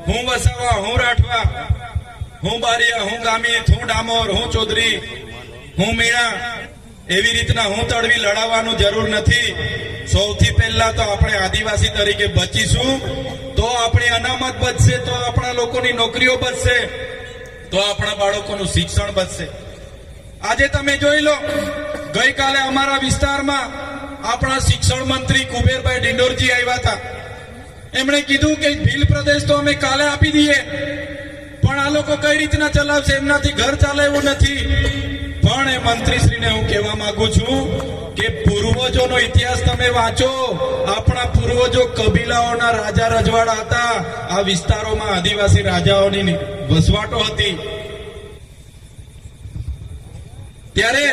હું વસાવા, હું રાઠવા, હું બારિયા, હું ગામિત, હું ડામોર, હું ચૌધરી, હું મીણા, એવી રીતના હું તડવી લડાવવાનું જરૂર નથી. સૌથી પહેલા તો આપણે આદિવાસી તરીકે બચીશું તો આપણી અનામત બચશે, તો આપણા લોકોની નોકરીઓ બચશે, તો આપણા બાળકોનું શિક્ષણ બચશે. આજે તમે જોઈ લો, ગઈકાલે અમારા વિસ્તારમાં આપણા શિક્ષણ મંત્રી કુબેરભાઈ ડિંડોરજી આવ્યા હતા. એમણે કીધું કે ભીલ પ્રદેશ તો અમે કાલે આપી દઈએ, પણ આ લોકો કઈ રીતના ચલાવશે, એમનાથી ઘર ચાલે એવું નથી. પણ એ મંત્રીશ્રીને હું કહેવા માંગુ છું કે પૂર્વજોનો ઇતિહાસ તમે વાંચો. આપણા પૂર્વજો કબીલાઓના રાજા રજવાડા હતા. આ વિસ્તારોમાં આદિવાસી રાજાઓની વસવાટો હતી. ત્યારે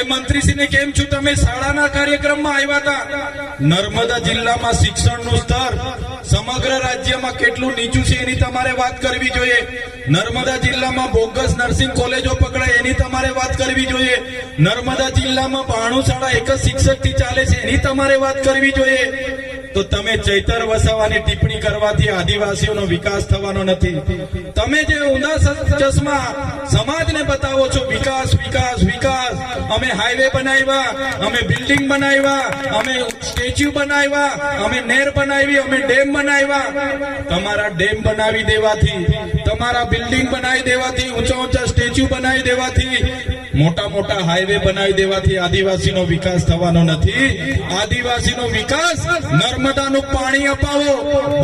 એ મંત્રીશ્રીને કેમ છું તમે શાળાના કાર્યક્રમમાં આવ્યા હતા. નર્મદા જિલ્લામાં શિક્ષણનું સ્તર સમગ્ર રાજ્યમાં કેટલું નીચું છે એની તમારે વાત કરવી જોઈએ. નર્મદા જિલ્લામાં બોગસ નર્સિંગ કોલેજો પકડાય એની તમારે વાત કરવી જોઈએ. નર્મદા જિલ્લામાં 92 શાળા એક જ શિક્ષકથી ચાલે છે એની તમારે વાત કરવી જોઈએ. તો તમે ચૈતર વસાવાની ટિપ્પણી કરવાથી આદિવાસીઓનો વિકાસ થવાનો નથી. તમે જે ઊંધા ચશ્મા સમાજને બતાવો છો, વિકાસ વિકાસ વિકાસ, અમે હાઈવે બનાવ્યા, અમે બિલ્ડિંગ બનાવ્યા, અમે સ્ટેચ્યુ બનાવ્યા, અમે નહેર બનાવી, અમે ડેમ બનાવ્યા. તમારા ડેમ બનાવી દેવાથી, તમારા બિલ્ડિંગ બનાવી દેવાથી, ઊંચા ઊંચા સ્ટેચ્યુ બનાવી દેવાથી, મોટા મોટા હાઈવે બનાવી દેવાથી આદિવાસીનો વિકાસ થવાનો નથી. આદિવાસીનો વિકાસ નર્મદાનું પાણી અપાવો,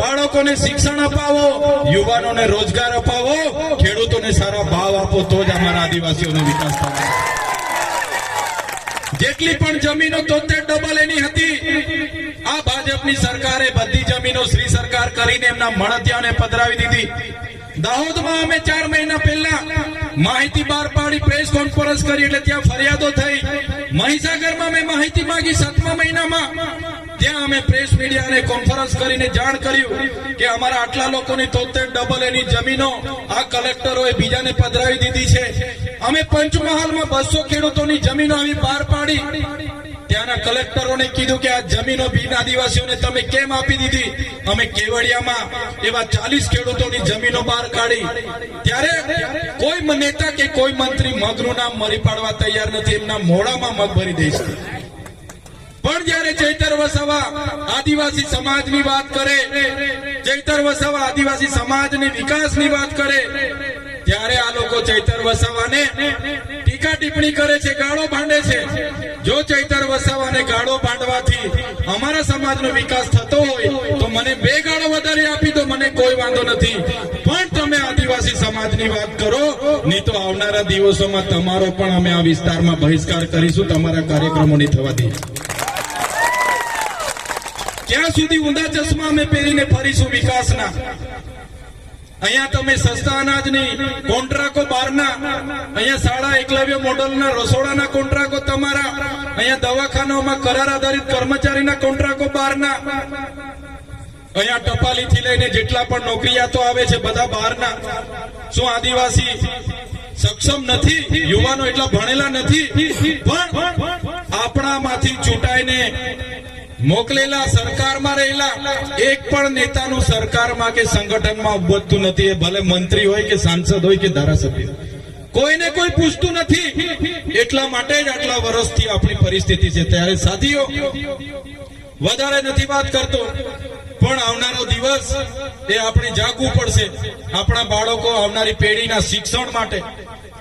બાળકોને શિક્ષણ અપાવો, યુવાનોને રોજગાર અપાવો, ખેડૂતોને સારા ભાવ આપો, તો જ અમારા આદિવાસીઓનો વિકાસ થવાનો. જેટલી પણ જમીનો 73 એની હતી, આ ભાજપની સરકારે બધી જમીનો શ્રી સરકાર કરીને એમના મળતિયાને પધરાવી દીધી. દાહોદમાં અમે 4 મહિના પહેલા માહિતી બહાર પાડી, પ્રેસ કોન્ફરન્સ કરી, એટલે ત્યાં ફરિયાદો થઈ. મહીસાગરમાં મેં માહિતી માંગી 7મા મહિનામાં, ત્યાં અમે પ્રેસ મીડિયાને કોન્ફરન્સ કરીને જાણ કર્યું કે અમારા આટલા લોકોની 73 એની જમીનો આ કલેક્ટરોએ બીજાને પધરાવી દીધી છે. અમે પંચમહાલમાં 200 ખેડૂતોની જમીનો આવી બહાર પાડી. ત્યાંના કલેક્ટરોને કીધું કે આ જમીનો બિન આદિવાસીઓને તમે કેમ આપી દીધી. અમે કેવડિયામાં એવા 40 ખેડૂતોની જમીનો બહાર કાઢી. ત્યારે કોઈ નેતા કે કોઈ મંત્રી મગનું નામ મરી પાડવા તૈયાર નથી. એમના મોઢામાં મગ ભરી દઈશ. પણ જયારે ચૈતર વસાવા આદિવાસી સમાજની વાત કરે, ચૈતર વસાવા આદિવાસી સમાજની વિકાસની વાત કરે, ત્યારે આ લોકો ચૈતર વસાવાને ટીકા ટિપ્પણી કરે છે, ગાળો ભાંડે છે. જો ચૈતર વસાવાને ગાળો ભાંડવાથી અમારા સમાજનો વિકાસ થતો હોય તો મને 2 ગાળો વધારે આપી દો, મને કોઈ વાંધો નથી. પણ તમે આદિવાસી સમાજની વાત કરો, નહીં તો આવનારા દિવસોમાં તમારો પણ અમે આ વિસ્તારમાં બહિષ્કાર કરીશું. તમારા કાર્યક્રમો નહીં થવા દઈએ. ક્યાં સુધી ઊંધા ચશ્મા અમે પહેરીને ફરીશું વિકાસના? અહીંયા તમે સસ્તા અનાજની કોન્ટ્રાક્ટો બહારના, અહીંયા શાળા એકલવ્ય મોડલના રસોડાના કોન્ટ્રાક્ટો તમારા, અહીંયા દવાખાનાઓમાં કરાર આધારિત કર્મચારીના કોન્ટ્રાક્ટો બહારના, અહીંયા ટપાલીથી લઈને જેટલા પણ નોકરિયાતો આવે છે બધા બહારના. શું આદિવાસી સક્ષમ નથી? યુવાનો એટલા ભણેલા નથી? પણ આપણામાંથી ચૂંટાઈને મોકલેલા સરકારમાં રહેલા એક પણ નેતાનું સરકારમાં કે સંગઠનમાં ઉભતું નથી. એ ભલે મંત્રી હોય કે સાંસદ હોય કે ધારાસભ્ય, કોઈને કોઈ પૂછતું નથી. એટલા માટે જ આટલા વર્ષથી આપણી પરિસ્થિતિ છે. ત્યારે સાથીઓ, વધારે નથી વાત કરતો, પણ આવનારો દિવસ એ આપણે જાગવું પડશે. આપણા બાળકો, આવનારી પેઢીના શિક્ષણ માટે,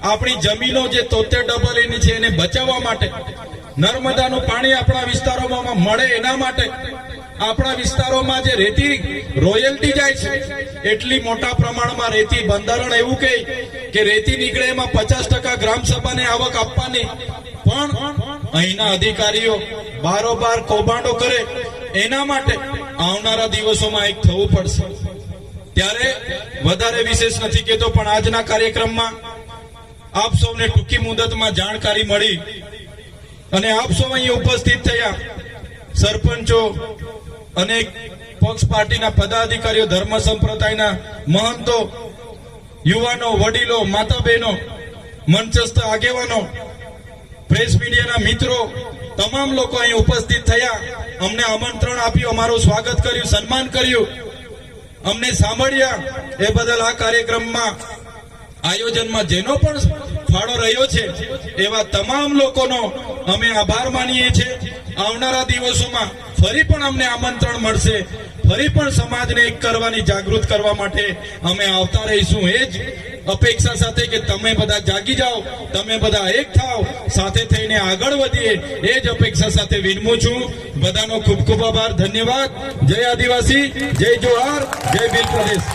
આપણી જમીનો જે 73 એની છે એને બચાવવા માટે, નર્મદાનું પાણી આપણા વિસ્તારોમાં મળે એના માટે, આપણા વિસ્તારોમાં જે રેતી રોયલ્ટી જાય છે એટલી મોટા પ્રમાણમાં રેતી, બંધારણ એવું કહે કે રેતી નીકળે એમાં 50% ગ્રામસભાને આવક આપવાની, પણ અહીંના અધિકારીઓ બારોબાર કૌભાંડો કરે. એના માટે આવનારા દિવસોમાં એક થવું પડશે. ત્યારે વધારે વિશેષ નથી કહેતો, પણ આજના કાર્યક્રમમાં આપ સૌને ટૂંકી મુદતમાં જાણકારી મળી અને આપ સૌ અહીં ઉપસ્થિત થયા. સરપંચો, અનેક પક્ષ પાર્ટીના પદાધિકારીઓ, ધર્મ સંપ્રદાયના મહંતો, યુવાનો, વડીલો, માતા બહેનો, મંચસ્થ આગેવાનો, પ્રેસ મીડિયાના મિત્રો, તમામ લોકો અહીં ઉપસ્થિત થયા. અમને આમંત્રણ આપ્યું, અમારું સ્વાગત કર્યું, સન્માન કર્યું અમને સાંભળ્યા એ બદલ આ કાર્યક્રમમાં આયોજનમાં જેનો પણ ફાળો રહ્યો છે એવા તમામ લોકોનો અમે આભાર માનીએ છીએ. આવનારા દિવસોમાં ફરી પણ અમને આમંત્રણ મળશે, ફરી પણ સમાજને એક કરવાની, જાગૃત કરવા માટે અમે આવતા રહીશું. એ જ અપેક્ષા સાથે કે તમે બધા જાગી જાઓ, તમે બધા એક થાઓ, સાથે થઈને આગળ વધીએ, એ જ અપેક્ષા સાથે વિરમું છું. બધાનો ખૂબ ખૂબ આભાર, ધન્યવાદ. જય આદિવાસી, જય જોહાર, જય ભીલ પ્રદેશ.